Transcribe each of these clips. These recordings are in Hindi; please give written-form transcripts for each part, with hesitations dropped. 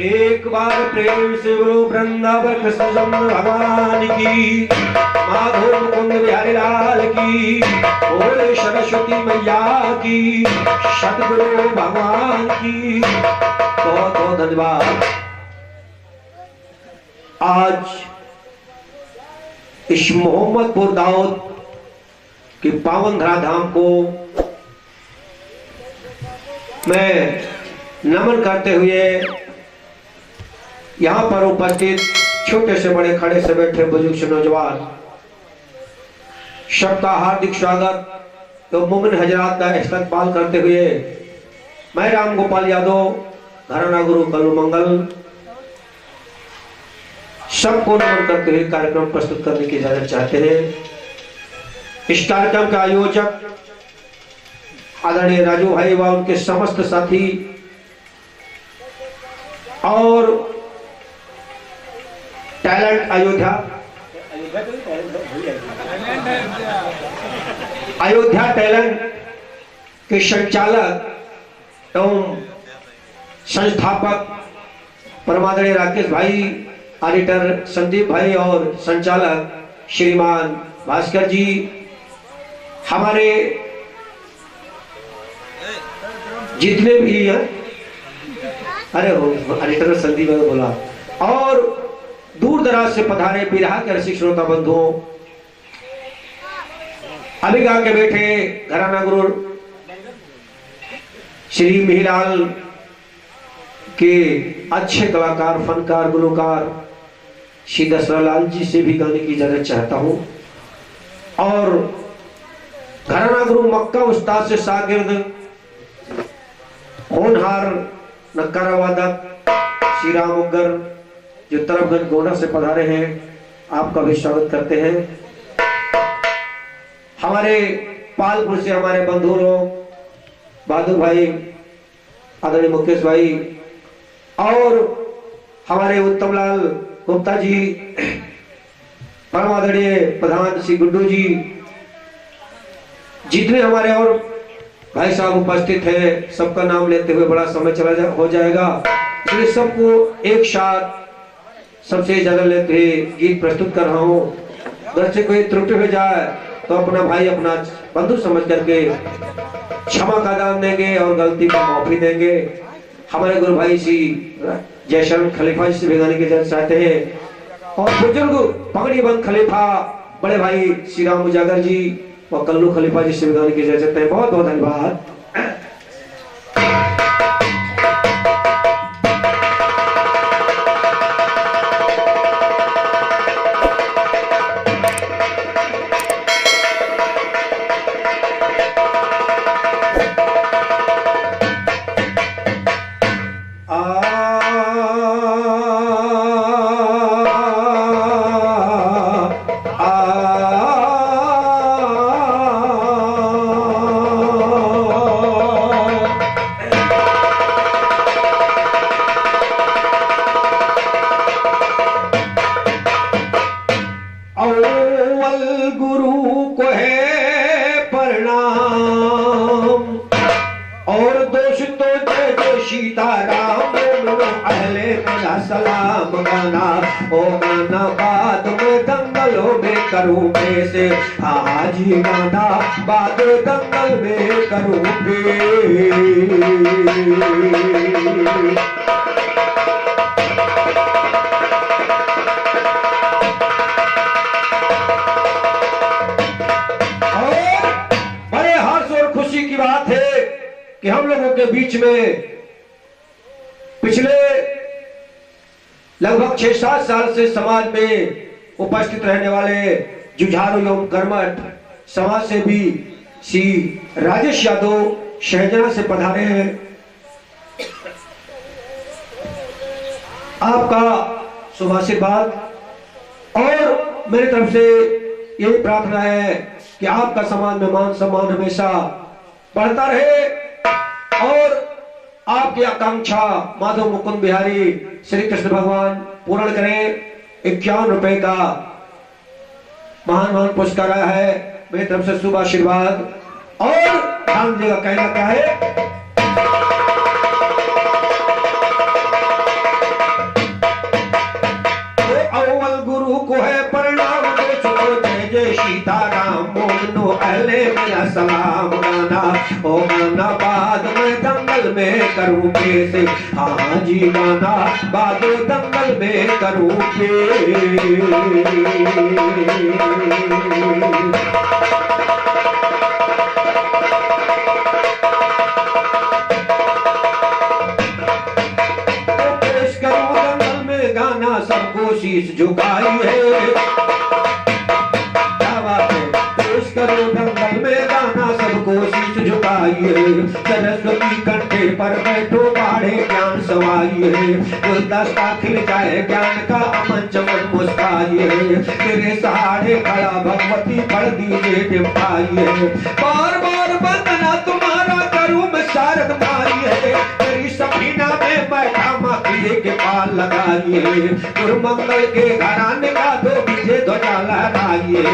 एक बार प्रेम से बोलो वृंदावन कृष्ण भगवान की, माधव मुकुंद बिहारी लाल की, बोले सरस्वती मैया की, सतगुरु भगवान की। बहुत बहुत धन्यवाद। आज इस मोहम्मदपुर दाऊद के पावन धरा धाम को मैं नमन करते हुए यहाँ पर उपस्थित छोटे से बड़े, खड़े से बैठे, बुजुर्ग से नौजवान, सबका हार्दिक स्वागत तो मोमिन हजरात का इस्तकबाल करते हुए मैं राम गोपाल यादव, घराना गुरु कल्लू मंगल, सबको नमन करते हुए कार्यक्रम प्रस्तुत करने की इजाजत चाहते हैं। इस कार्यक्रम के आयोजक आदरणीय राजू भाई व उनके समस्त साथी और टैलेंट अयोध्या टैलेंट के संचालक एवं संस्थापक परमादरणीय राकेश भाई, ऑडिटर संदीप भाई और संचालक श्रीमान भास्कर जी, हमारे जितने भी हैं, अरे हो ऑडिटर संदीप भाई बोला, और दूर दराज से पधारे बिरहा के रसिक श्रोता बंधुओं, अभी गा के बैठे घराना गुरु श्री मिहिलाल के अच्छे कलाकार, फनकार, गुलकार श्री दशरथलाल जी से भी गाने की इजाजत चाहता हूं। और घराना गुरु मक्का उस्ताद से शागिर्द होनहार नक्कारा वादक श्री राम उग्गर जो तरफगंज गोंडा से पधारे हैं, आपका भी स्वागत करते हैं। हमारे पालपुर से हमारे बंधु लोग, बहादुर भाई, आदरणीय मुकेश भाई और हमारे उत्तमलाल गुप्ता जी, परम आदरणीय प्रधान श्री गुड्डू जी, जितने हमारे और भाई साहब उपस्थित हैं, सबका नाम लेते हुए बड़ा समय हो जाएगा, इसलिए सबको एक साथ सबसे ज्यादा लेते हुए गीत प्रस्तुत कर रहा हूँ। अगर से कोई त्रुटि हो जाए तो अपना भाई, अपना बंधु समझ करके क्षमा का दान देंगे और गलती को माफी देंगे। हमारे गुरु भाई श्री जयशरण खलीफा जी से भी गाने की इजाजत चाहते हैं और बुजुर्ग पगड़ी बंद खलीफा बड़े भाई श्री राम उजागर जी और कल्लू खलीफा जी से भी गाने की इजाजत है। बहुत बहुत धन्यवाद। करूं से हाजी गाना बाद दंगल में करूं और बड़े हर्ष और खुशी की बात है कि हम लोगों के बीच में पिछले लगभग 6-7 साल से समाज में उपस्थित रहने वाले जुझारू एवं कर्मठ समाज से भी श्री राजेश यादव शहजना से पधारे हैं। आपका शुभ आशीर्वाद और मेरी तरफ से यही प्रार्थना है कि आपका समाज में मान सम्मान हमेशा बढ़ता रहे और आपकी आकांक्षा माधव मुकुंद बिहारी श्री कृष्ण भगवान पूर्ण करें। 51 रुपए का महान पुरस्कार आया है, मेरी तरफ से शुभ आशीर्वाद। और ध्यान देगा कहना क्या है, हो अहले मेरा सलाम गाना, ओ गाना बाद में दंगल में करूँ पेश, हाँ जी गाना बाद दंगल में करूँ पेश। सबको शीश झुकाई है, क्या बात है, पेश करो दंगल में गाना सबको शीश झुकाई है। सरस्वती कंठे पर बैठो बाढ़े ज्ञान सवाई है, गुलदस्ता खिल जाए ज्ञान का अमन चमन मुस्काई है। तेरे सहारे खड़ा भगवती पढ़ दीजिए निभाई है, बार बार वंदना तुम्हारा करूं मैं शारद माई है। तेरी सफीना में बैठा माखिए के पाल लगाइए, गुरुमंगल के घराने का दो विजय ध्वजा लहराइए।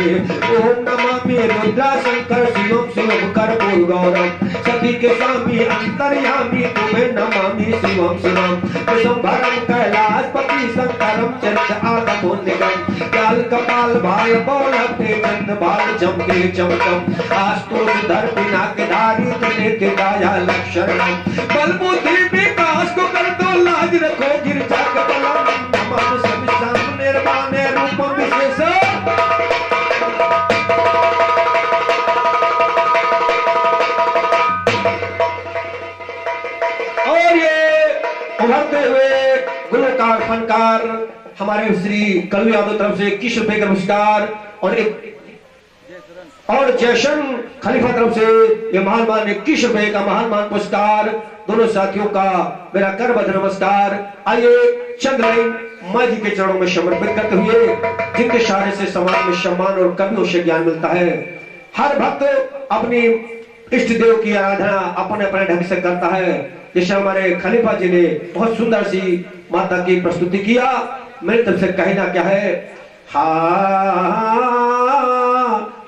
ओम नमामि रुद्रा शंकर शिवम शिवम कर्पूर गौरम, सती के स्वामी अंतर्यामी तुम्हें नमामि शिवम शिवम। विशंभरम कैलाशपति शंकरम चरित आगमो निगम, काल कपाल भाल बौलभते चंद भाल चमके चमकम। आस्तुत धर पिनाक धारी त्रिनेत्र काया लक्षणम, बल बुद्धि विकास को कर दो लाज रखो गिरजा का बलम। नमः सविशम निर्वाण रूपम विशेष, और ये उभरते हुए गुलकार फनकार हमारे श्री कलवी यादव तरफ से 21 रुपए का पुरस्कार, और जयशन खलीफा तरफ से ये महान 21 रुपए का महान पुरस्कार। दोनों साथियों का मेरा करबद्ध नमस्कार। आइए चंद लाइन माँ जी के चरणों में समर्पित करते हुए, जिनके सहारे से समाज में सम्मान और कवियों से ज्ञान मिलता है। हर भक्त अपनी इष्ट देव की आराधना अपने अपने ढंग से करता है। जैसे हमारे खलीफा जी ने बहुत सुंदर सी माता की प्रस्तुति किया, मेरी तरफ से कहना क्या है, हाँ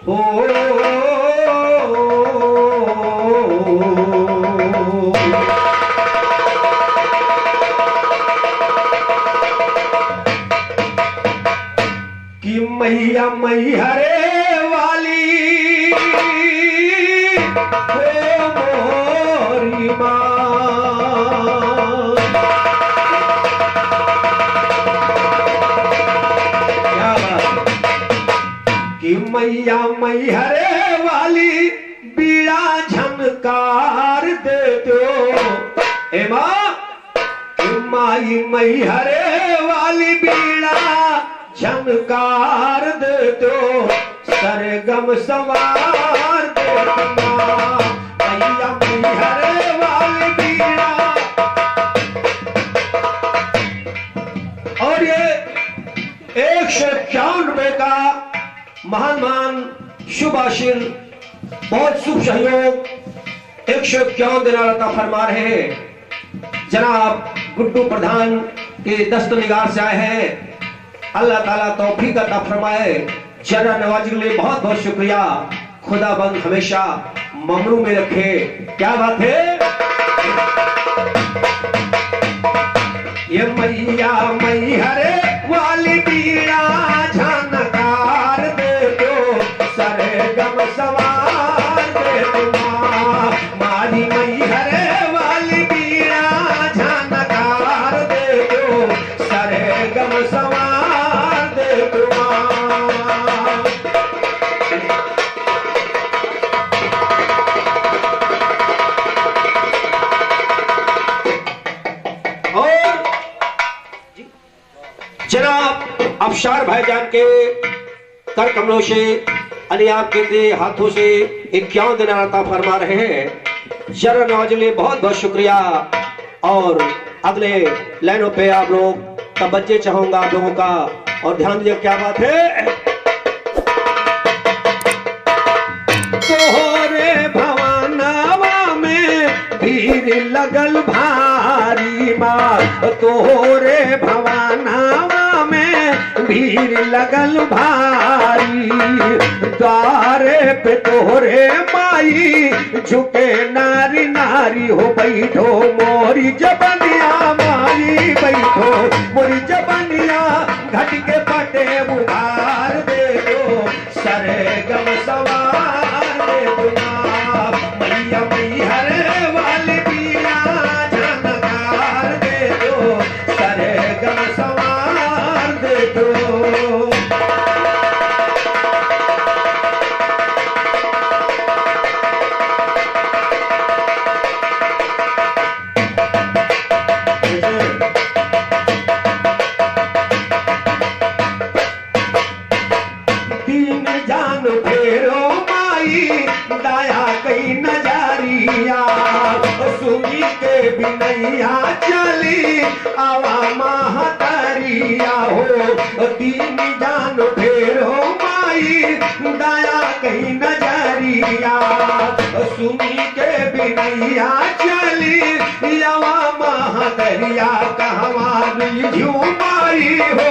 हो कि मैया मैहरे वाली हो मोरी माँ, क्या बात, कि मैया मैहरे वाली बीड़ा झनकार दे दो। ए माँ, कि माई मैहरे वाली बीड़ा झनकार दे दो, सरगम सवार दे दो। मैया मैहरे वाली बीड़ा, और ये 151 रुपए का महान शुभ आशीर्वाद, बहुत शुभ सहयोग 151 दिन अता फरमा रहे हैं जनाब गुड्डू प्रधान के दस्त निगार से आए हैं। अल्लाह ताला तौफीक अता फरमाए, जरा नवाजी के लिए बहुत बहुत शुक्रिया। खुदाबंद हमेशा ममनू में रखे। क्या बात है, ये मैया मैहरे वाली बीड़ा झनकार दे दो, सरगम सवार दे दो। मारी मैहरे वाली बीड़ा झनकार दे दो, सरगम सवार दे दो। और जनाब अफशार भाईजान के कर कमलों से अलियाब के हाथों से 51 दिन अता फरमा रहे हैं। जरा नवाज लिए बहुत बहुत शुक्रिया। और अगले लाइनों पे आप लोग तवज्जो चाहूंगा आप लोगों का, और ध्यान दीजिए क्या बात है। तोहरे भवनवा में भीड़ लगल भारी माँ, तोहरे भवनवा में भीड़ लगल भारी, द्वारे पे तोहरे माई झुके नारी नारी हो, बैठो मोरी जबनिया माई, बैठो मोरी जबनिया, घट के पटे बुहार दे दो, सरगम सवार सुनी के बिनैया चली आवा महतरिया हो दीन जान फेरो माई दया कहीं नजरिया सुनी के बिनैया चली आवा महतरिया कहवा झुमाई हो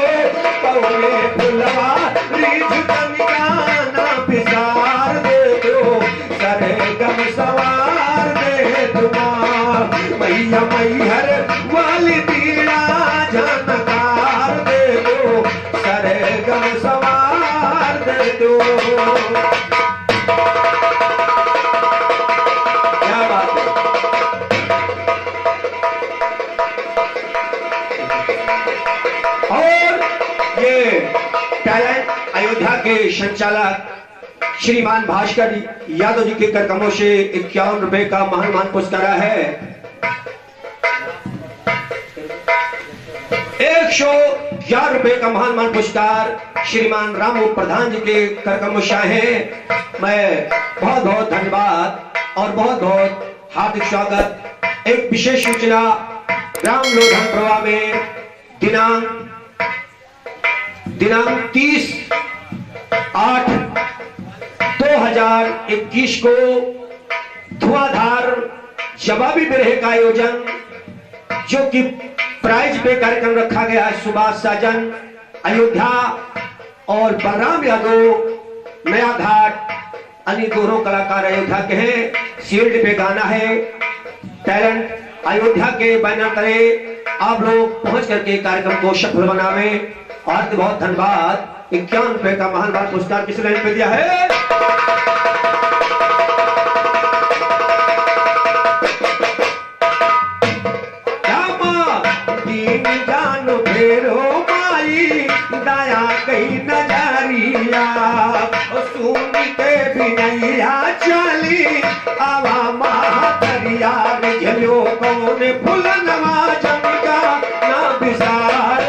कौले फुलवा रिझ कनिकाना पिसार दे दो सरे गम सवार दे तुम्हार मैया मैहर वाली बीड़ा झनकार दे दो सरे गम सवार दे दो। क्या बात है। और ये टैलेंट अयोध्या के संचालक श्रीमान भास्कर यादव जी के करकमों से 51 रुपए का महान पुरस्कार है। 111 रुपए का महान पुरस्कार श्रीमान रामू प्रधान जी के करकमों से है। मैं बहुत बहुत धन्यवाद और बहुत बहुत हार्दिक स्वागत। एक विशेष सूचना, ग्राम लोधन प्रभा में दिनांक 30/8/2021 को धुआंधार जवाबी बिरहे का आयोजन, जो कि प्राइज पे कार्यक्रम रखा गया है। सुभाष साजन अयोध्या और बलराम यादव नया घाट, अन्य दोनों कलाकार अयोध्या के हैं। शील्ड पे गाना है। टैलेंट अयोध्या के बैनर तले आप लोग पहुंच करके कार्यक्रम को सफल बनावे। और बहुत धन्यवाद। 51 रुपए का महान पुरस्कार किस लाइन पे दिया है। दीन जान फेरो माई दया कहीं नजरिया सुन के बिनैया चली आवा महतरिया झलो कौन फुलनवा चमका ना विसार।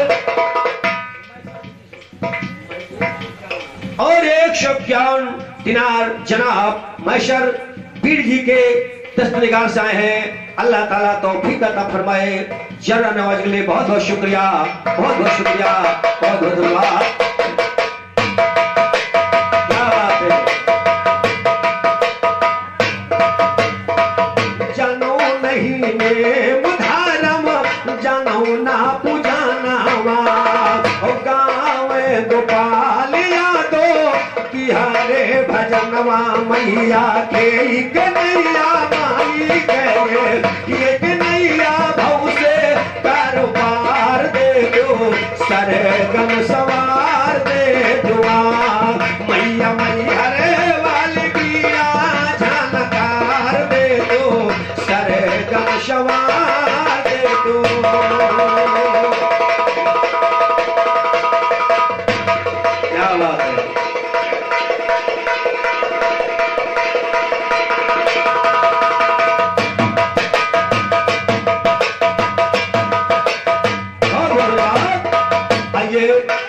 और 151 दिनार जनाब मैशर पीर जी के दस्तनिगार से आए हैं। अल्लाह ताला तौफीक अता फरमाए। जरा नवाज के लिए बहुत बहुत शुक्रिया, बहुत बहुत शुक्रिया, बहुत बहुत धन्यवाद। क्या बात है। जानो नहीं ने मुधारम जानो ना पुजाना गाँव गोपाल यादव तिहारे भजनवा मैया के कन्हैया माई के ये कन्हैया भाव से कारोबार दे दो सरे गम सवार दे दुआ मैया मैया रे वाली बीड़ा झनकार दे दो सरे गम सवार दे दो। क्या बात है।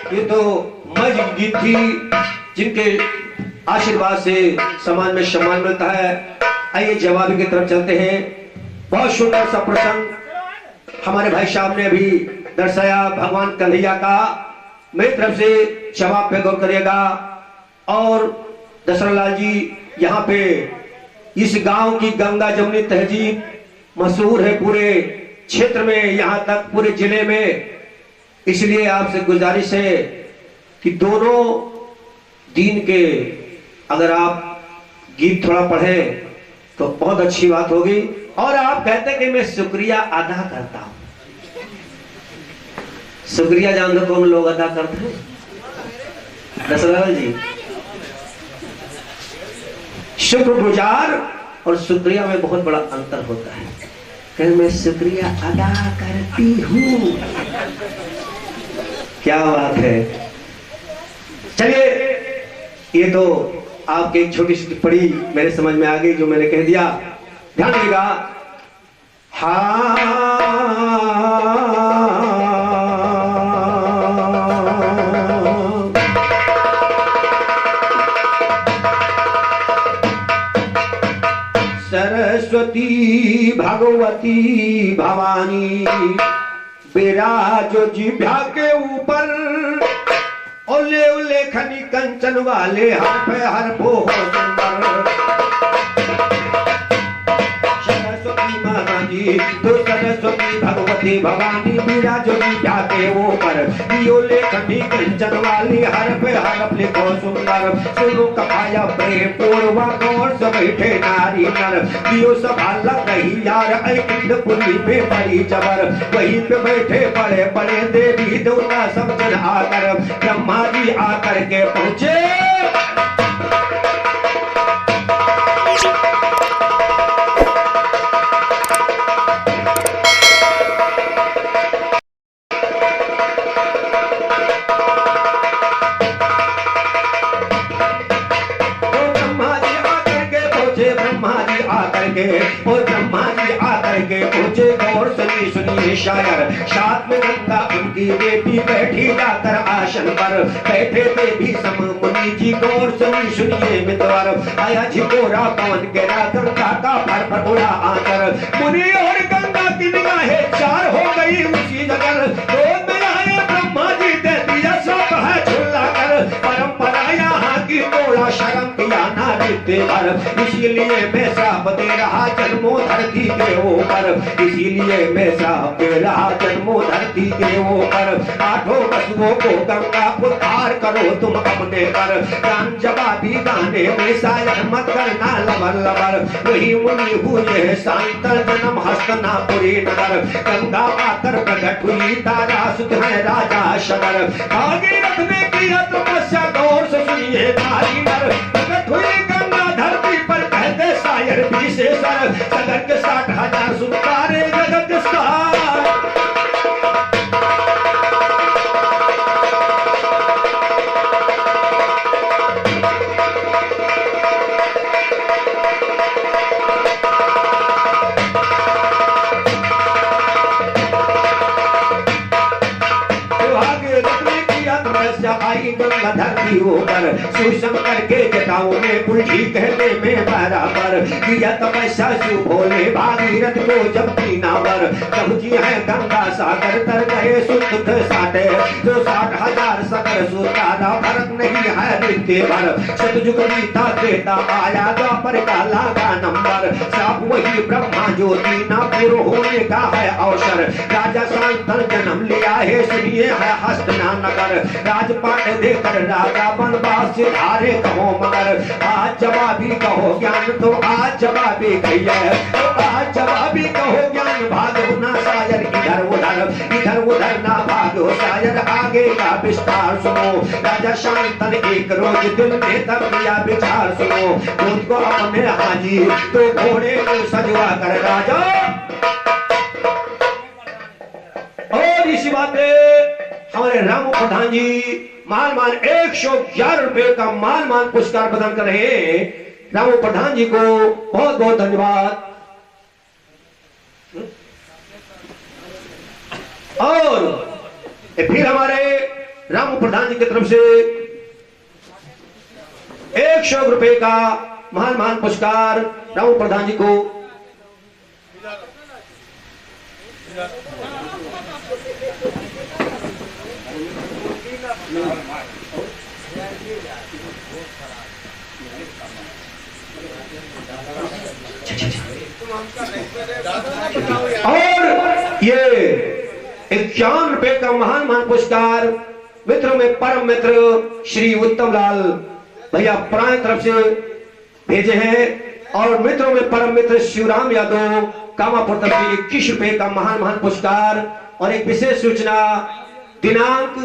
ये तो मजहब गीत थी जिनके आशीर्वाद से समाज में सम्मान मिलता है। आइए जवाबी की तरफ चलते हैं। बहुत सुंदर सा प्रसंग हमारे भाई साहब ने अभी दर्शाया भगवान कन्हैया का। मेरी तरफ से जवाब पे गौर करिएगा। और दशरथ लाल जी यहाँ पे इस गांव की गंगा जमुनी तहजीब मशहूर है पूरे क्षेत्र में, यहाँ तक पूरे जिले में। इसलिए आपसे गुजारिश है कि दोनों दीन के अगर आप गीत थोड़ा पढ़ें तो बहुत अच्छी बात होगी। और आप कहते हैं कि मैं शुक्रिया अदा करता हूं। शुक्रिया जान दो कौन लोग अदा करते हैं। दशरथ जी, शुक्रगुजार और शुक्रिया में बहुत बड़ा अंतर होता है। कहीं मैं शुक्रिया अदा करती हूं। क्या बात है। चलिए, ये तो आपकी एक छोटी सी टिप्पणी मेरे समझ में आ गई जो मैंने कह दिया। ध्यान दीजिएगा। हाँ सरस्वती भगवती भवानी विराजो जिभ्या के ऊपर ओले उल्लेखनी कंचन वाले हर पे हर भो सुंदर सरस्वती माता जी तो सरस्वती भगवती भवानी विराजो जिभ्या के ऊपर उल्लेखनी कंचन वाली हर पे हर लिखो सुंदर सुनो कथाया प्रेम पूर्वक और सब बैठे नारी नर दियो सभा लग रही यार इंद्रपुरी में बड़ी जबर वहीं पे बैठे बड़े बड़े देवी देवता सब जन आकर ब्रह्मा जी आकर के पहुंचे और ब्रह्मा जी आकर के पहुंचे गौर सुनिए सुनिए शायर साथ में गंगा उनकी बेटी बैठी जाकर आसन पर बैठे देवी सम मुनि जी गौर सुनिए मित्रवर आया झिकोरा पवन के गंगा का फर फर उड़ा आकर मुनि और गंगा की निगाहें चार हो गई उसी नगर गोद में आए ब्रह्मा जी दे दिया सब है झुल्ला कर परंपरा यहाँ की तोड़ा शर्म किया ना भर इसीलिए मैं श्राप दे रहा जन्मों धरती के ऊपर इसीलिए मैं श्राप दे रहा जन्मों धरती के ऊपर आठों पशुओं को गंगा उद्धार करो तुम अपने पर गान जवाबी गाने में शायर मत करना लबर लबर वही मुनि हुए सांतर जन्म हस्तनापुरी नगर गंगा आकर प्रकट हुई तारा सुत है राजा शकर भागीरथ ने किया तपस्या गौर से सुनिए नारी नर प्रकट हुई धरती पर कहते शायर विशेषण सगर के 60,000 सुतारे जगत धरती ऊपर शिवशंकर के जटाओं में उल्टी कहने में बराबर किया तपस्या शिव भोले भागीरथ को जब तीनावर जब जी है गंगा सागर तर गए सुध साटे जो 60,000 सकर सुतारा फर्क नहीं है नित्य भर सतयुग बीता त्रेता आया द्वापर का लागा नंबर सब वही ब्रह्मा ज्योति ना पूर्ण होने का है अवसर राजा शांतन जन्म लिया है सुनिए है हस्तना नगर राजपाट देकर राजा बनवास से धारे कहो मगर आज जवाबी कहो ज्ञान तो आज जवाबी कहिए तो आज जवाबी कहो ज्ञान भागो ना शायर इधर उधर ना भागो शायर आगे का विस्तार सुनो राजा शांतन एक रोज दिल में तब किया विचार सुनो खुद को अपने हाजी तो घोड़े को सजवा कर राजा और इसी बात हमारे रामू प्रधान जी मान 111 रुपए का मान पुरस्कार प्रदान कर रहे हैं रामू प्रधान जी को बहुत बहुत धन्यवाद। और फिर हमारे रामू प्रधान जी की तरफ से 100 रुपए का मान पुरस्कार रामू प्रधान जी को और ये 51 रुपए का महान पुरस्कार मित्रों में परम मित्र श्री उत्तम लाल भैया पुराने तरफ से भेजे हैं और मित्रों में परम मित्र शिवराम यादव कामापुर तरफ से 21 रुपए का महान पुरस्कार और एक विशेष सूचना दिनांक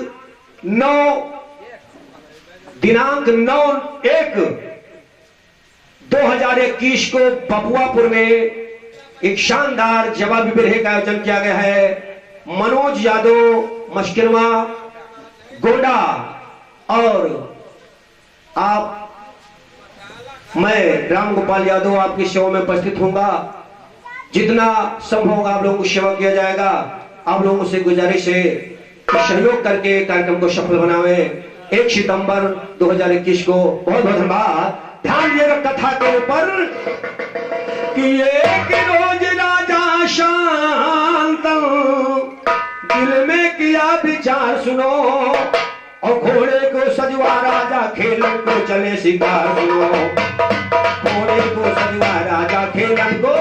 9/1/2021 को बबुआपुर में एक शानदार जवाबी बिरहे का आयोजन किया गया है। मनोज यादव मस्किनवा गोंडा और मैं राम गोपाल यादव आपकी सेवा में उपस्थित होऊंगा। जितना संभव होगा आप लोगों को सेवा किया जाएगा। आप लोगों से गुजारिश है कि सहयोग करके कार्यक्रम को सफल बनावे। 1 सितंबर 2021 को बहुत बहुत धन्यवाद। ध्यान दिएगा कथा के ऊपर कि एक रोज राज दिल में किया विचार सुनो, और घोड़े को सजवा राजा खेलन को चले शिकार सुनो, घोड़े को सजवा राजा खेलन को।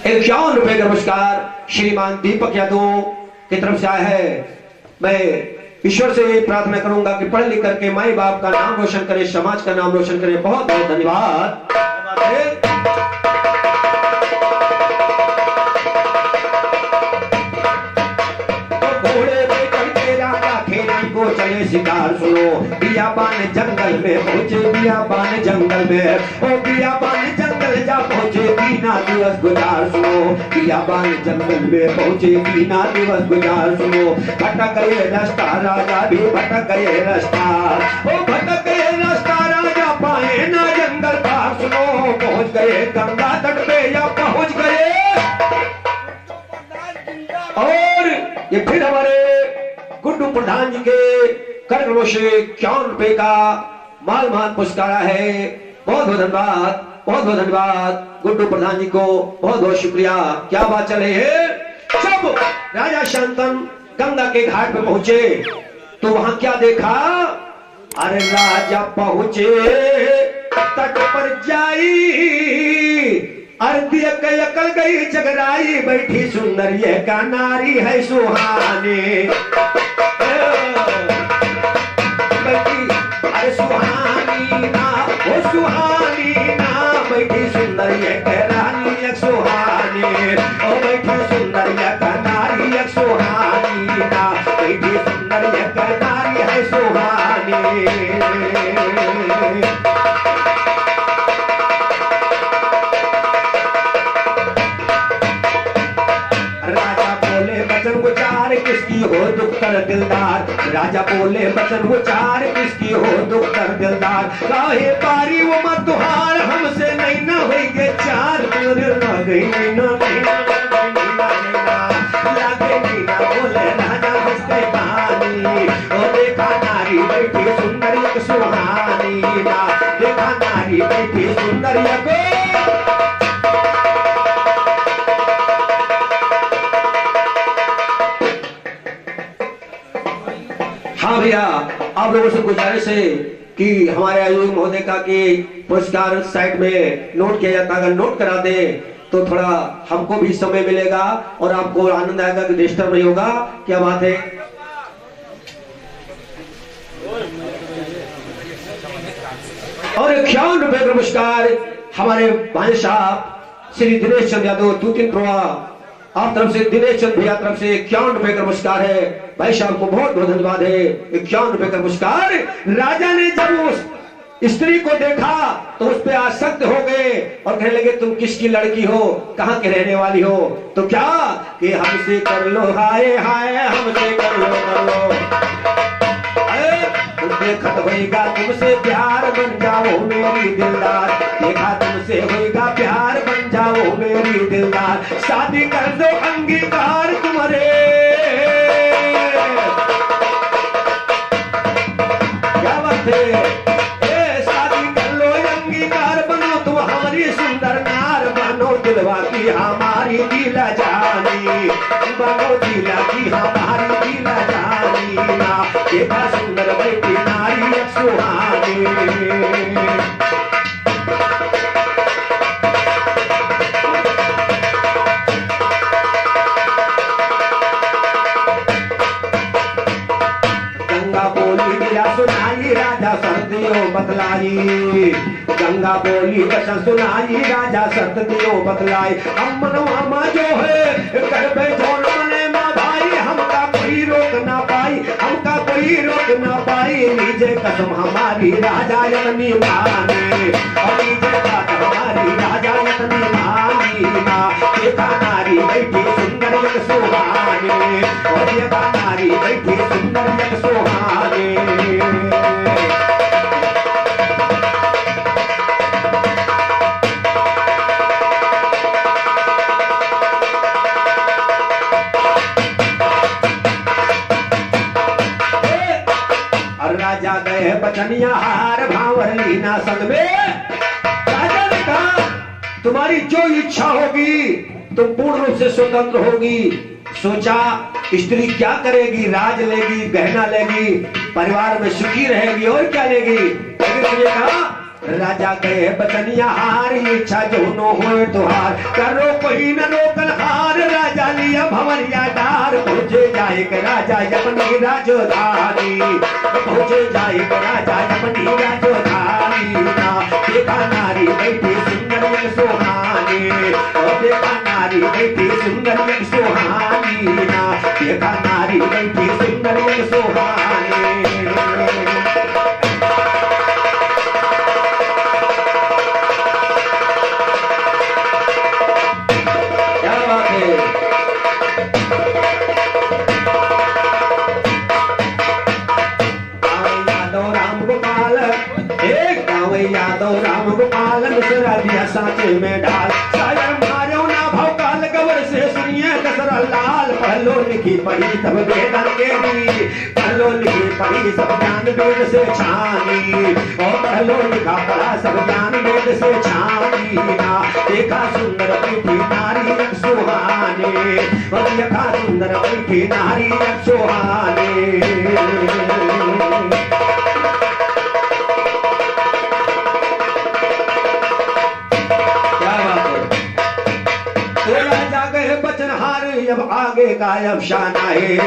51 रुपए का पुरस्कार श्रीमान दीपक यादव की तरफ से आया है। मैं ईश्वर से प्रार्थना करूंगा कि पढ़ लिख करके माई बाप का नाम रोशन करे, समाज का नाम रोशन करे। बहुत बहुत धन्यवाद। घोड़े पे चढ़ राजा खेलन को चले शिकार सुनो, बियाबान जंगल में पहुंचे, बियाबान जंगल में, ओ बियाबान जंगल जा पहुंचे, बीना दिवस गुजार सुनो, बियाबान जंगल में पहुंचे, बीना दिवस गुजार सुनो। भटक गए रास्ता राजा भी भटक गए रास्ता, ओ भटक गए रास्ता राजा पाए ना जंगल पार सुनो, पहुंच गए गंगा तट पे या पहुंच गए। और ये फिर हमारे गुड्डू प्रधान जी के कर्मों से 51 रुपए का माल महान पुरस्कार है। बहुत बहुत धन्यवाद, बहुत बहुत धन्यवाद गुड्डू प्रधान जी को, बहुत बहुत शुक्रिया। क्या बात चल रही है। जब राजा शांतनु गंगा के घाट पे पहुंचे तो वहां क्या देखा, अरे राजा पहुंचे तट पर जाई, अर्धी अकल गई जगराई, बैठी सुंदर ये का नारी है सुहानी, बैठी अरे सुहानी ना, वो सुहानी ना, बैठी सुंदर ये का रानी एक सुहानी, ओ बैठी सुंदर ये का नारी एक सुहानी ना, बैठी सुंदर ये का नारी है सुहानी। किसकी हो दुख कर दिलदार, राजा बोले बचन उचार, किसकी हो दुख कर दिलदार, काहे पारी वो मत तुहार, हमसे नहीं ना होइगे चार, ना गई नहीं ना लागे नहीं ना, बोले राजा हंस के पानी, ओ देखा नारी बैठी सुंदर एक सुहानी ना, देखा नारी बैठी सुंदर एक। हाँ भैया, आप लोगों से गुजारिश है कि हमारे आयोजक महोदय का कि पुरस्कार साइट में नोट किया जाता है, अगर नोट करा दे तो थोड़ा हमको भी समय मिलेगा और आपको आनंद आएगा कि डिस्टर्ब नहीं होगा। क्या बात है। और 51 रुपए का पुरस्कार हमारे भाई साहब श्री दिनेश चंद्र यादव तूतिन प्रवा, आप तरफ से दिनेश चंद भैया तरफ से 51 रुपए का पुरस्कार है। भाई साहब को बहुत बहुत धन्यवाद है। 51 रुपए का पुरस्कार। राजा ने जब उस स्त्री को देखा तो उस पे आसक्त हो गए और कहने लगे तुम किसकी लड़की हो, कहाँ के रहने वाली हो। तो क्या कि हमसे कर लो हाय हाय, हमसे कर लो देखत होएगा तुमसे प्यार, बन जाओ मेरी दिलदार, देखा तुमसे होएगा प्यार, बन जाओ मेरी दिलदार, शादी कर दो अंगीकार तुम्हारे। क्या बात है। शादी कर लो अंगीकार, बनो तुम हमारी सुंदर नार, बनो दिलवा की हमारी दिला जानी, बनो दिला की हमारी दिला जानी ना, देखा सुंदर बैठी नारी एक सुहानी। गंगा बोली दिला सुनाई, राजा सर्दियों बतलाई, गंगा बोली वचन सुनाई, राजा सर्दियों बतलाई। हम मनवा जो है कर बैठो मने माँ भाई, हमका कोई रोक ना पाई, हमका कोई रोक ना पाई, नीचे कसम हमारी राजा यतनी माने, और नीचे बात हमारी राजा यतनी मानी ना, देखा नारी बैठी सुंदर एक सुहानी, और देखा नारी बैठी सुंदर एक सुहानी। राजा गए बचनिया हार भावर लीना संग में, राजा ने कहा तुम्हारी जो इच्छा होगी तुम पूर्ण रूप से स्वतंत्र होगी। सोचा स्त्री क्या करेगी, राज लेगी, गहना लेगी, परिवार में सुखी रहेगी और क्या लेगी। लेकिन उसने कहा राजा कहे बचनिया हार, इच्छा जो नो हो तुहार, करो कोई न रोकल हार, राजा लिया भवरिया डार, पहुंचे जाए राजा अपनी राजधानी, पहुंचे जाए राजा अपनी राजधानी। देखा नारी बैठी सुंदर एक सुहानी, और देखा नारी बैठी सुंदर एक सुहानी, देखा नारी बैठी सुंदर एक सुहानी। यादव राम गोपाल मिश्रा दिया सांचे में डाल, सागर मारो ना भौकाल गवर से सुनिए दशरथ लाल। पहलो लिखी पढ़ी तब वेदन के दी, पहलो लिखी पढ़ी सब ज्ञान वेद से छानी, और पहलो लिखा पढ़ा सब ज्ञान वेद से छानी। ना देखा सुंदर बैठी नारी एक सुहाने, और देखा सुंदर बैठी नारी एक सुहाने। अब आगे का अफसाना है,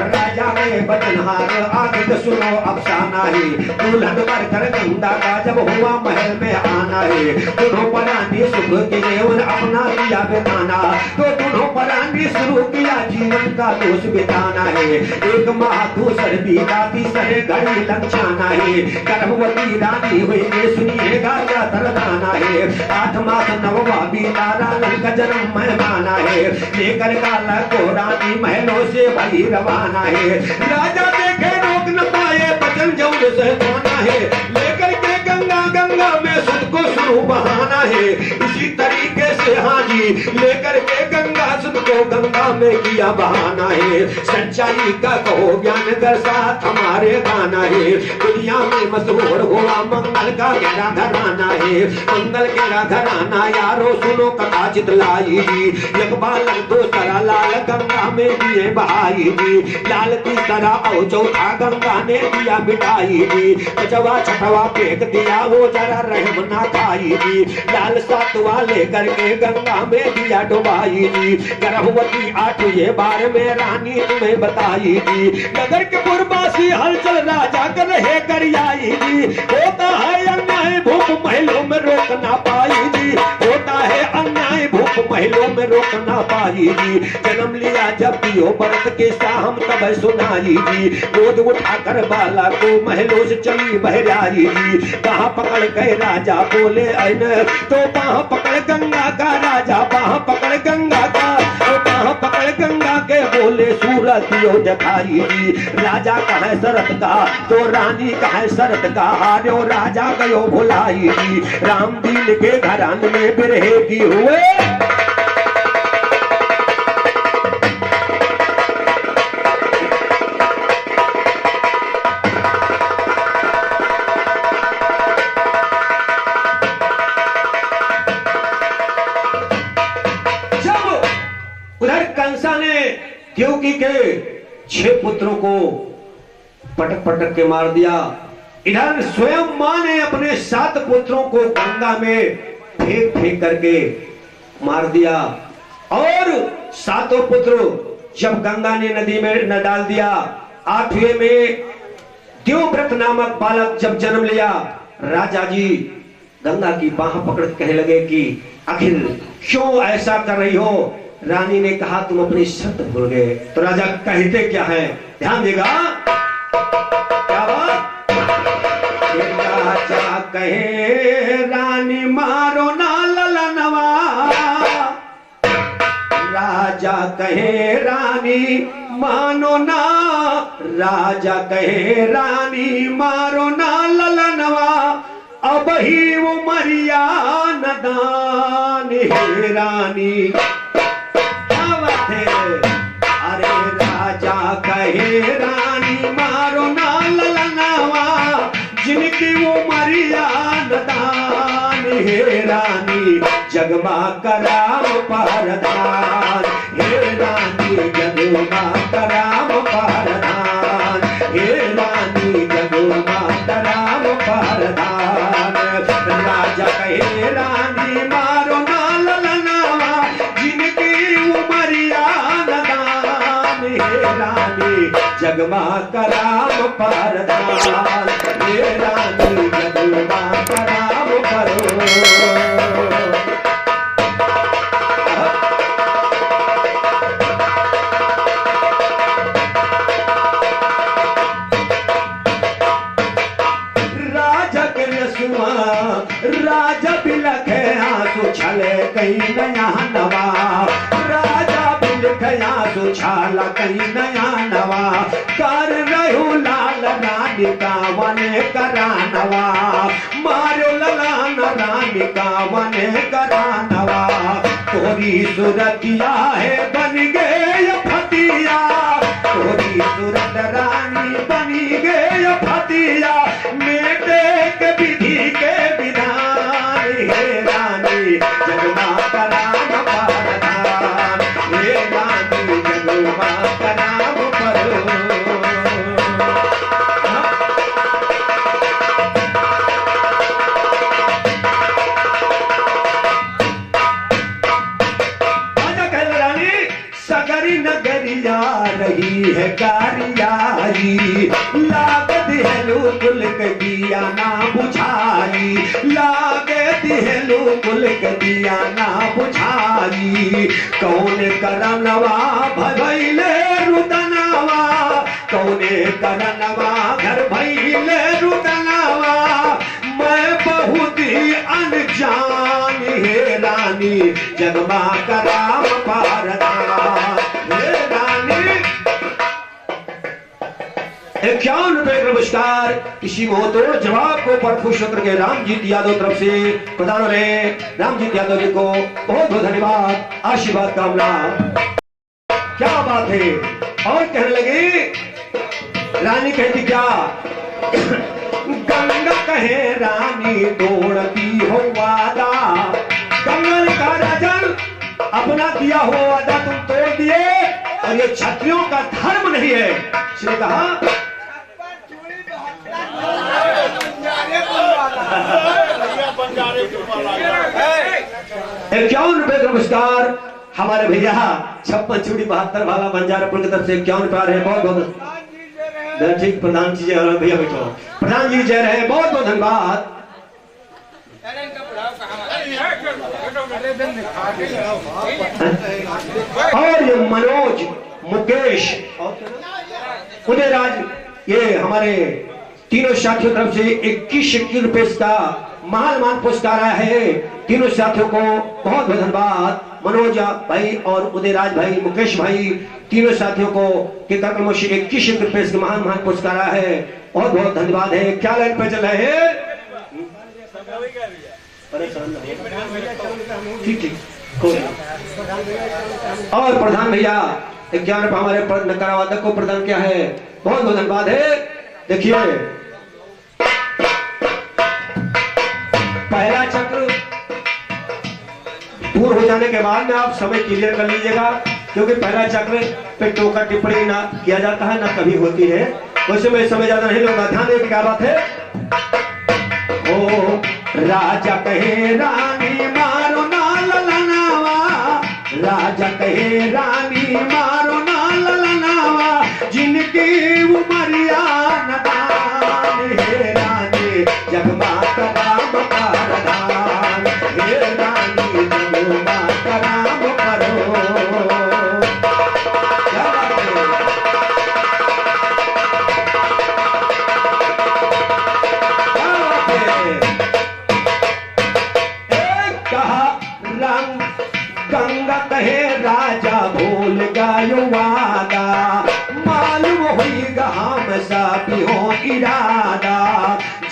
राजा में बचनहार आगे तो सुनो अफसाना है। दुल्हन कर गंगा का जब हुआ महल में आना है, दोनों परानी सुख के जीवन अपना किया बिताना, तो दोनों परानी शुरू किया जीवन का दोष बिताना है। एक माह दूसर बीता तीसरे घड़ी लंचाना है, गर्भवती रानी हुई ये सुनिएगा क्या दर्दाना है। 8 मास नववा बीता रानी का जन्म मेहमाना है, लेकर काला को रानी महलों से भई रवाना है। राजा देखे रोक न पाए बचन जौन से पाना है, लेकर के गंगा गंगा में सुध को शुरू बहाना है। इसी तरीके से हाँ जी लेकर के गंगा सुध को गंगा में किया बहाना है। सच्चाई का कहो ज्ञान का साथ हमारे गाना है, दुनिया में मशहूर हुआ मंगल का गहरा घराना है। मंगल गहरा घराना यारो सुनो कथा चितलाई जी, एक बालक दूसरा लाल गंगा में दिए बहाई जी, लाल तीसरा और चौथा गंगा ने दिया मिटाई जी, पांचवा छठवा फेंक दिया वो जरा रहम ना खाई जी, लाल सातवा लेकर के गंगा में दिया डुबाई जी। गर्भवती 8वें बार में रानी तुम्हें बताई जी, नगर के पुरवासी हलचल राजा कर रहे करियाई जी। होता है अन्याय भूख महलों में रोक ना पाई जी, होता है अन्याय भूख महलों में रोक ना पाई जी। जन्म लिया जब दियो व्रत के हम तब सुनाई जी, गोद उठाकर बाला को महलों से चली बहराई जी। कहाँ पकड़ गए राजा बोले ऐन, तो वहाँ पकड़ गंगा का राजा, वहाँ पकड़ गंगा का, तो वहाँ पकड़ गंगा के बोले सूरत यो दिखाई जी। राजा कहे शरत का तो रानी कहे शरत का, हारो राजा गयो भुलाई जी। राम दीन के घरान में बिरहे की हुए, देवकी के 6 पुत्रों को पटक पटक के मार दिया। इधर स्वयं मां ने अपने 7 पुत्रों को गंगा में फेंक फेंक करके मार दिया, और 7 पुत्र जब गंगा ने नदी में न डाल दिया। 8वें में देवव्रत नामक बालक जब जन्म लिया, राजा जी गंगा की बाह पकड़ कहने लगे कि आखिर क्यों ऐसा कर रही हो। रानी ने कहा तुम अपनी शर्त भूल गए। तो राजा कहते क्या है, ध्यान देगा क्या बात। राजा कहे रानी मारो ना ललनवा, राजा कहे रानी मानो ना, राजा कहे रानी मारो ना ललनवा, अब ही वो मरिया नदान है रानी। अरे राजा कहे रानी मारो ना ललनावा, जिनकी वो मरिया नदान है रानी जगमा कराम पारधान, हे रानी जगमा कराम पारधान, हे रानी जगमा कराम पारधान। राजा कहे रानी मारो ना ललनावा, जिनकी उमरिया नदान, हे रानी जगमा कराम पारधान, हे रानी जगमा कराम परो। राजा बिलखे आंसू छले कहीं नया नवा, राजा बिलखे आंसू छाला कहीं नया नवा, कर रहू लाल रानी का वने करानवा, मारो ललान रानी का वने करानवा। तोरी सूरतिया है बन गए फतिया, तोरी सूरत रानी बनी गए फतिया, मेटे के विधि के विधान, हे रानी जगमा कराम पारधान, हे रानी जगमा कराम परो। सगरी नगरिया रही है कारियाई, लागत है लोकुल के दिया ना बुझाई, लागत है लोकुल के दिया ना बुझाई। कौन करनवा भइले रुदनवा, कौने करनवा घर भइले रुदनवा, मैं बहुत ही अनजान, हे रानी जगमा कराम पारधान, हे रानी। 51 रुपए का पुरस्कार किसी हो तो जवाब को प्रभु क्षेत्र के रामजीत यादव तरफ से प्रदान हो रहे। रामजीत यादव जी को बहुत बहुत धन्यवाद, आशीर्वाद कामना। क्या बात है। और कहने लगी रानी, कहती क्या, गंगा कहे रानी तोड़ती हो वादा, गंगा ने कहा राजन अपना दिया हुआ वादा तुम तोड़ दिए, और ये क्षत्रियों का धर्म नहीं है। इसने कहा 51 रुपए का पुरस्कार हमारे भैया 56 चूड़ी 72 वाला बंजारापुर की तरफ से 51 रुपया है। बहुत बहुत ठीक, प्रधान जी जय भैया, बैठो प्रधान जी जय रहे, बहुत बहुत धन्यवाद। और ये मनोज, मुकेश, उदयराज, ये हमारे तीनों साथियों तरफ से 21 रुपए का महान पुरस्कार आया है। तीनों साथियों को बहुत बहुत धन्यवाद। मनोज भाई और उदयराज भाई, मुकेश भाई, तीनों साथियों को के कार्यक्रमों से 21 रुपए के महान पुरस्कार आया है। बहुत बहुत धन्यवाद है। क्या लाइन पे चल रहे हैं? ठीक और प्रधान भैया 51 रुपए हमारे नकारावादक को प्रदान किया है। बहुत बहुत धन्यवाद है। देखिए पहला चक्र पूर्ण हो जाने के बाद में आप समय क्लियर कर लीजिएगा, क्योंकि पहला चक्र पे टोका टिप्पणी ना किया जाता है ना कभी होती है, वैसे में समय ज्यादा नहीं लूंगा। ध्यान देने की क्या बात है। ओ राजा कहे रानी मारो ना ललनावा, राजा कहे रानी मारो ना ललनावा, जिनकी उमरिया नदान, हे रानी जगमा कराम पारधान, हे रानी जगमा कराम परो। क्या बात है। कहा रंग गंगा कहे राजा भूल गयो वादा, मालूम होगा हम सब हो इरादा,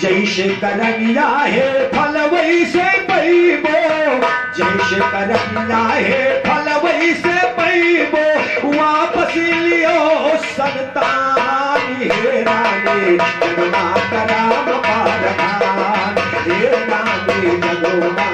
जैसे करनिया है फल वैसे पैबो, जैसे करनिया है फल वैसे पैबो, वापस लियो संतान, हे रानी जगमा कराम पारधान, हे रानी जगमा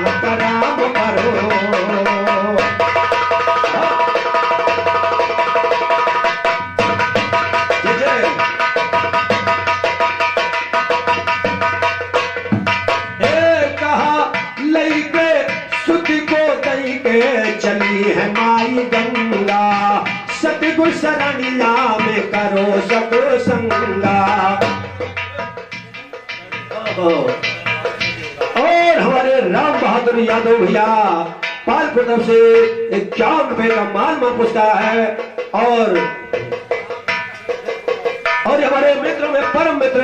सरनिया में करो सत्संगा। और हमारे राम बहादुर यादव भैया पालपुर तरफ से 51 रुपए का मान पुरस्कार है। और हमारे मित्र में परम मित्र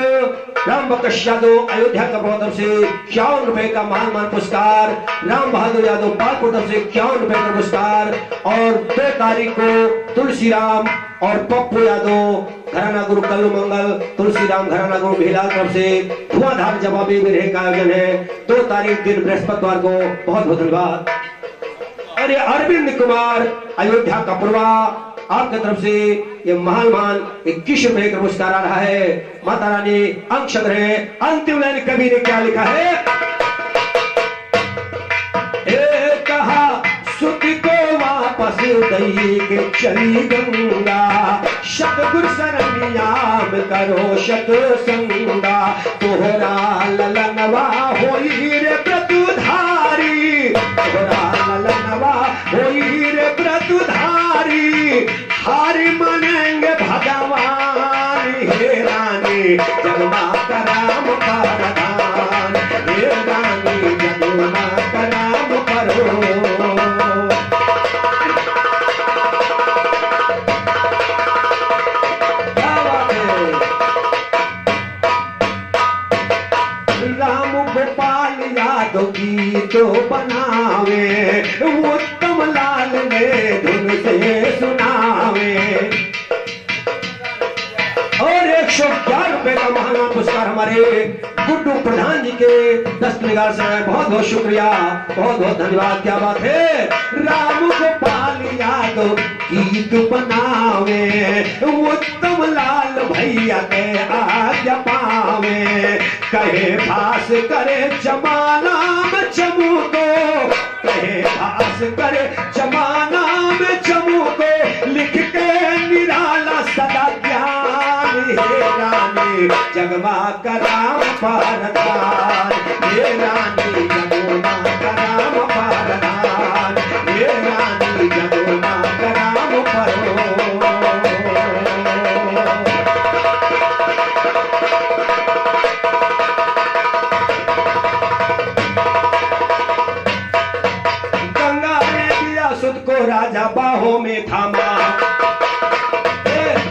राम बकश यादव अयोध्या का तरफ से 51 रुपए का मान पुरस्कार। राम बहादुर यादव पालपुर तरफ से 51 रुपए का पुरस्कार। और 2 तारीख को तुलसीराम और पप्पू यादव घराना गुरु कल्लू मंगल तुलसीराम घराना गुरु भिलाल तरफ से धुआंधार जवाबी विरह का आयोजन है 2 तारीख दिन बृहस्पतिवार को। बहुत बहुत धन्यवाद। और ये अरविंद कुमार अयोध्या का पूर्वा आपकी तरफ से ये महान 21 रुपए का पुरस्कार आ रहा है। माता रानी अंश है। अंतिम लाइन कवि ने क्या लिखा है? कहा सुति को वापस दई के चली गंगा, सतगुरु सरनिया में करो सत्संगा। तोहरा ललनवा होई रे व्रतधारी, तोहरा ललनवा होई रे व्रतधारी। हारी मानेंगे भगवान हे रानी, जगमाता राम परधान। हे रानी जगमाता राम करो। राम गोपाल यादव गीत बनावे, उत्तम लाल ने धुन से सुनावे। और 111 रुपए का महान पुरस्कार हमारे गुड्डू प्रधान जी के 10 निगाह से बहुत बहुत शुक्रिया, बहुत बहुत धन्यवाद। क्या बात है? राम गोपाल यादव गीत बनावे, उत्तम लाल भैया के आज्ञा पावे। कहे भास करे जमाना में चमूको, कहे भास करे जमाना में चमूको। लिख के निराला सदा ज्ञान हे रानी, जगमा कराम परधान। हे रानी जगमा कराम परधान। हे रानी जगमा कराम परो। गंगा ने दिया सुत को राजा बाहों में थामा,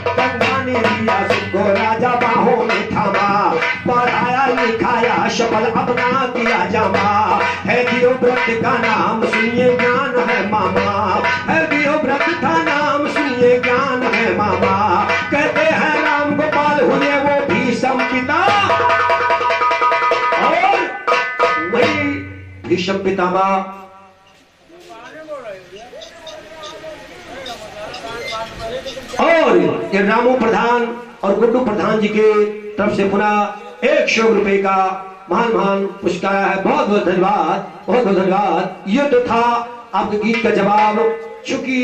गंगा ने दिया सुत को राजा बाहों में थामा। पढ़ाया लिखाया शपल अपना किया जमा। है दियो व्रत का नाम सुनिए ज्ञान है मामा, है दियो व्रत का नाम सुनिए ज्ञान है मामा। कहते हैं राम गोपाल हुए वो भीष्म पिता, और वही भीष्म पितामह। और ये रामू प्रधान और गुड्डू प्रधान जी के तरफ से पुनः 100 रुपए का महान पुरस्कार है। बहुत बहुत धन्यवाद, बहुत बहुत धन्यवाद। ये तो था आपके गीत का जवाब। चूंकि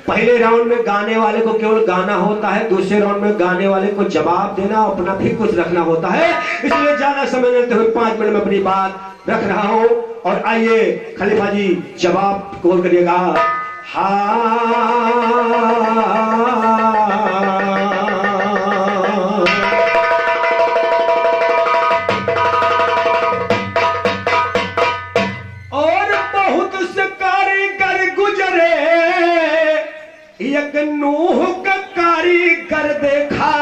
पहले राउंड में गाने वाले को केवल गाना होता है, दूसरे राउंड में गाने वाले को जवाब देना, अपना भी कुछ रखना होता है। इसलिए ज्यादा समय लेते हुए 5 मिनट में अपनी बात रख रहा हूं। और आइए खलीफा जी जवाब कौन करिएगा? और बहुत से कारीगर गुजरे, एक नूह का कारीगर देखा।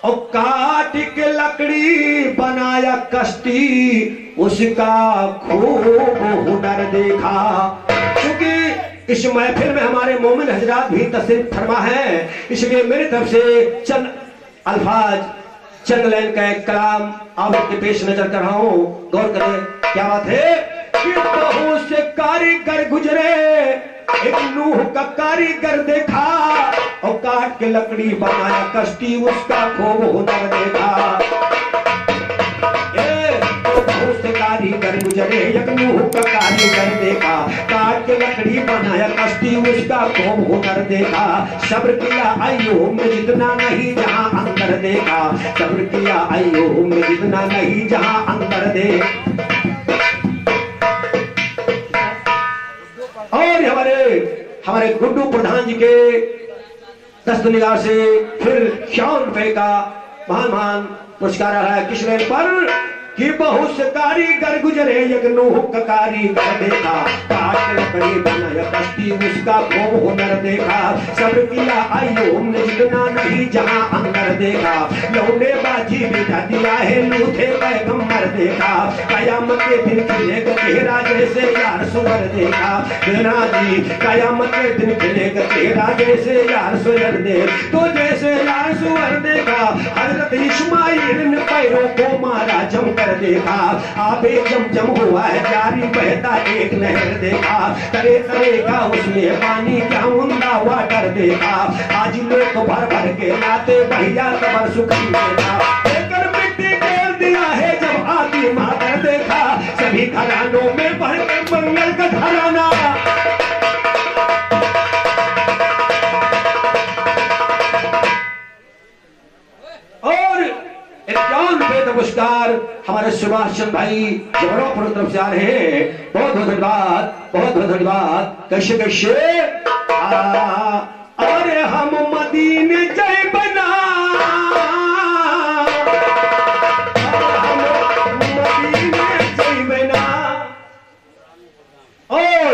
और काट के लकड़ी बनाया कश्ती, उसका खूब हुनर देखा। क्योंकि इस महफिल में हमारे मोमिन हजरात भी तशरीफ फरमा है, इसलिए मेरी तरफ से चंद अल्फाज, चंद लाइन का एक कलाम आपके पेश नजर कर रहा हूं। गौर करें, क्या बात है कि बहुत से कारीगर गुजरे, एक नूह का कारीगर देखा। और काट के लकड़ी बनाया कश्ती, उसका खूब हुनर देखा। कारीगर गुजरे, एक नूह का कारीगर देखा। काट के लकड़ी बनाया कश्ती, उसका खूब हुनर देखा। सब्र किया अय्यूब में जितना नहीं जहां अंदर देखा। सब्र किया अय्यूब में जितना नहीं जहां अंदर देख। और हमारे गुड्डू प्रधान जी के 10 निगार से फिर 51 रुपए का महान पुरस्कार आ रहा है। किस रेल पर कि बहुत से कारीगर गुजरे एक नूह का कारीगर देखा, काट लकड़ी बनाया कश्ती उसका खूब हुनर देखा, सब किया आयो हमने जितना नहीं जहां अंदर देखा, लौंडे बाजी बिठा दिया है लूथे पैगंबर देखा, कयामत के दिन खिलेगा चेहरा जैसे यार सुअर देखा, तेरा जी कयामत के दिन खिलेगा चेहरा जैसे यार सुअर देख, तो जैसे यार सुअर देखा हजरत इस्माइल ने पैरों को मारा जम देखा, आबे जम हुआ है जारी बहता एक नहर देखा, तरह तरह का उसमें पानी क्या उंदा वाटर देखा, आज लोग भर भर के लाते भैया कबर सुखी देखा, लेकर मिट्टी कर दिया है जब आदि मातर देखा, सभी घरानों में भर के मंगल का घराना। पुरस्कार हमारे सुभाष चंद्र भाई जबलपुर तरफ से आ रहे हैं, बहुत बहुत धन्यवाद, बहुत बहुत धन्यवाद। कैसे कैसे अरे हम मदीने जय बना, हम मदीने जय बना। और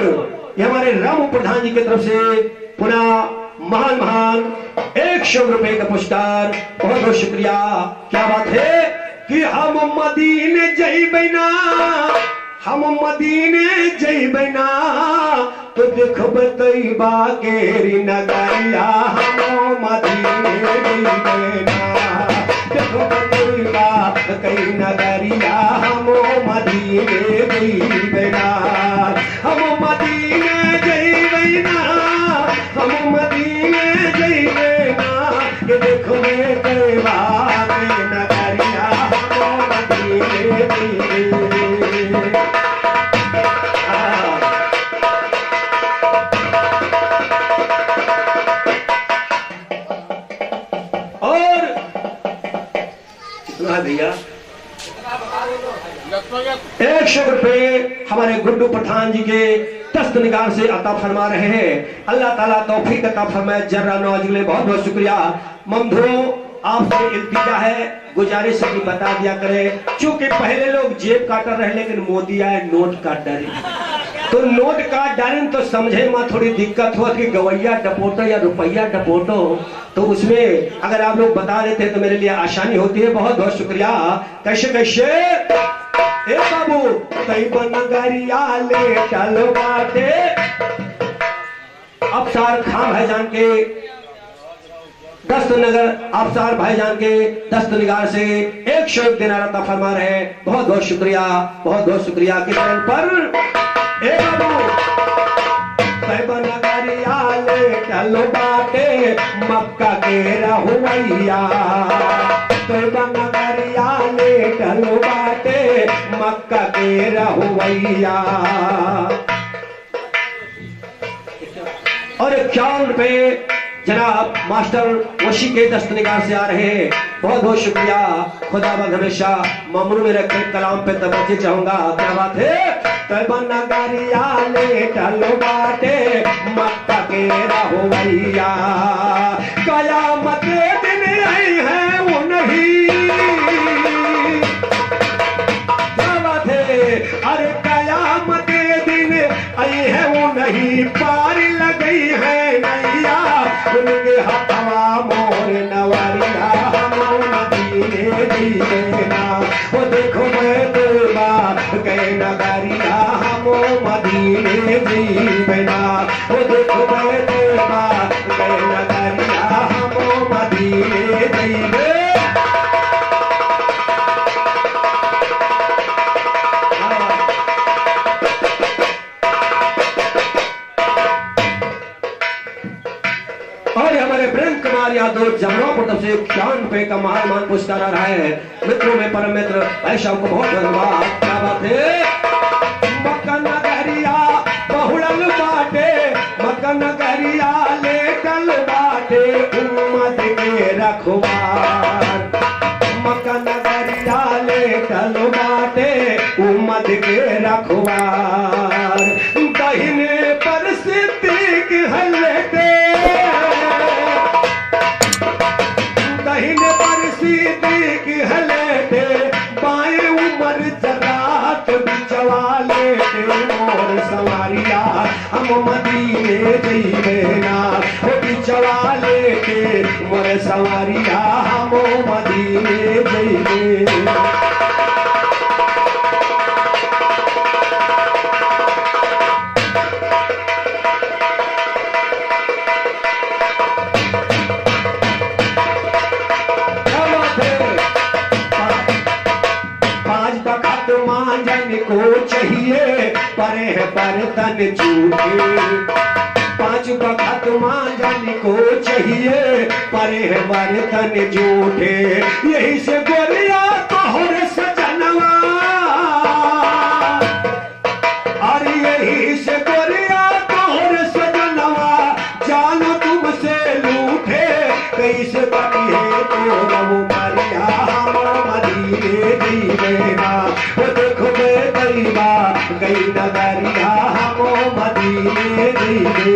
ये हमारे रामू प्रधान जी की तरफ से पुनः महान 100 रुपए का पुरस्कार, बहुत बहुत शुक्रिया। क्या बात है कि हम मदीने जय बना, हम मदीने जय बना, तो देखब तैयबा केरी नगरिया, हम मदीने जय बना, देखब तैयबा कई नगरिया, हम मदीने जय बना, हम मदीने जय बना, हम मदीने जय बना, कि देखो तैयबा के नगरिया, और कितना भैया 100 रुपए हमारे गुड्डू प्रधान जी के 10 निगार से अता फरमा रहे हैं। अल्लाह ताला तौफीक अता फरमाए। जर्रा नवाज के लिए बहुत बहुत शुक्रिया। ममधो आपसे इल्तिजा है, गुजारिश है कि बता दिया करें, क्योंकि पहले लोग जेब काटर रहे लेकिन मोदी आए नोट काट डाले, तो नोट काट डाले तो समझे में थोड़ी दिक्कत हुआ कि गवैया डपोटो या रुपया डपोटो, तो उसमें अगर आप लोग बता देते तो मेरे लिए आसानी होती है। बहुत बहुत शुक्रिया। कैसे कैसे ए बाबू कई बनगरिया ले चल बाटे, अफसार खां भाईजान के 10 नगर अफसार भाईजान के 10 निगार से 101 दिनार अता फरमा रहे हैं। बहुत बहुत शुक्रिया, बहुत बहुत शुक्रिया। किस पर ए बाबू कई बनगरिया ले चल बाटे, मक्का के रहुवैया, कई बनगरिया ले चल बाटे, मक्का के रहुवैया। और 51 रुपए जनाब मास्टर वशी के 10 निगार से आ रहे हैं। बहुत बहुत शुक्रिया। खुदाबंद हमेशा ममनू में रखे कलाम पे तवज्जो चाहूंगा। क्या बात है नगरिया ले चलो बाटे, मक्का के रहुवैया, कयामत दिन आई है वो नहीं, क्या बात है अरे कयामत दिन आई है वो नहीं, पार लगी है नैया उनके हथवा मोर नवरिया, हम मदीने दीना, वो देखो मैं तोबा कह नगरिया, हम मदीने दीना, वो देखो मैं तोबा कह नगरिया, हम मदीने दीना। और हमारे प्रेम कुमार यादव जमरापुर तरफ से 51 रुपए का महान पुरस्कार आ रहा है। मित्रों में परम मित्र ऐसा को बहुत धन्यवाद। क्या बात है मक्का नगरिया बहुड़ल बाटे, मक्का नगरिया लेटल बाटे, उम्मत के रखवार, मक्का नगरिया लेटल बाटे, उम्मत के रखवार, दहिने पर सिद्दीक हल्ले लेके मोर सवारिया हम मदीने जइबे ना हो बिचवा लेके मोर सवारिया हम मदीने जइबे मांझन को चाहिए परे बर्तन झूठे 5 वक्त मांझन को चाहिए परे बर्तन झूठे यही से गोरिया तोहर सजनवा और यही से गोरिया तोहर सजनवा जानो तुमसे लूठे कैसे बनी है तोरा वो मारिया हम मदीने जइबे ना गई नगरिया हम मदीने जइबे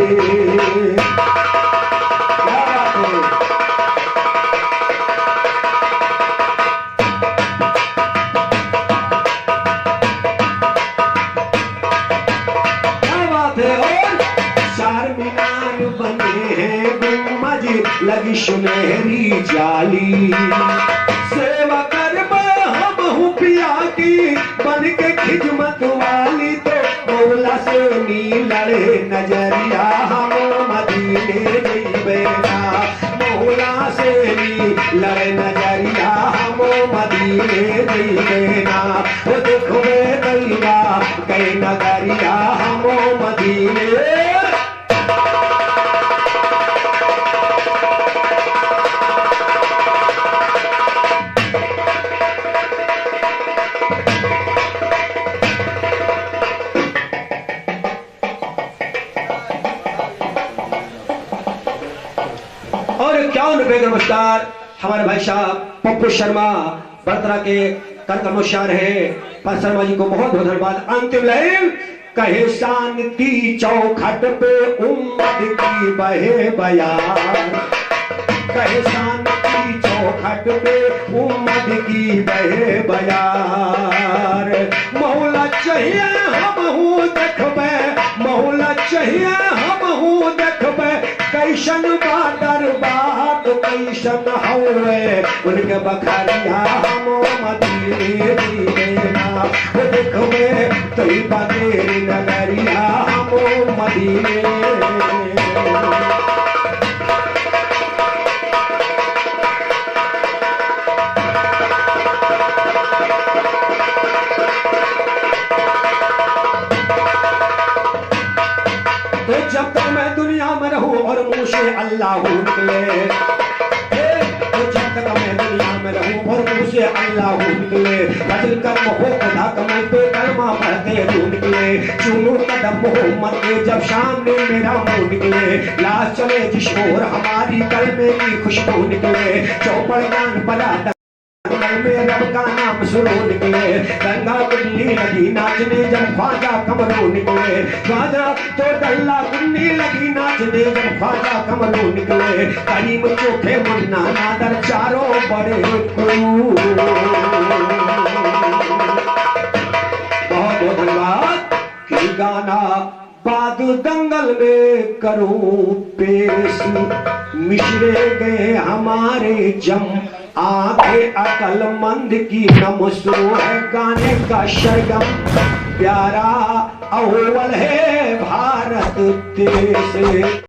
चारमीनार बने हैं गुंबद लगी सुनहरी जाली सेवा कर हम हूँ पिया की बन के खिदमत वाली तो मौला से नी लड़े नजरिया हम मदीने जइबे ना मौला से नी लड़े नजरिया हम मदीने जइबे ना वो देखो दैवा गए नगरिया हम मदीने और क्या नमस्कार हमारे भाई साहब पप्पू शर्मा बड़तरा के कर्मचार है पर शर्मा जी को बहुत बहुत धन्यवाद। अंतिम लाइन कहे शांति चौखट पे उम्मत की बहे बयान कहे शांति चौखट पे उम्मत की बहे बयार मौला चाहिए हम हूँ देखबे मौला चाहिए हम हूँ देखबे कैसन बादर बात कैसन हवे उनके बखरिया हम मदीने जइबे ना वो देखबे तैयबा तेरी नगरिया हम मदीने तो जब तक मैं दुनिया में रहूं और मुंह से अल्लाह निकले तो जब तक मैं दुनिया में रहूं और मुंह से अल्लाह निकले बदल कर्म हो खुदा कमल पे कलमा पढ़ते तू निकले चुनू कदम मोहम्मद के जब सामने मेरा मुंह निकले लाश चले जिस ओर हमारी कलमे की खुशबू निकले चौपड़ ज्ञान बना में रब का नाम सुनो निकले गंगा कुंडी लगी नाचने जब ख्वाजा कमरों निकले ख्वाजा तो डल्ला कुंडी लगी नाचने जब ख्वाजा कमरों निकले करीम चोखे मुन्ना नादर चारों बड़े बहुत बहुत धन्यवाद। कि गाना बाद दंगल में करूं पेश मिश्रे गए हमारे जम आंखें अकलमंद की नमसो है गाने का सरगम प्यारा अव्वल है भारत देश।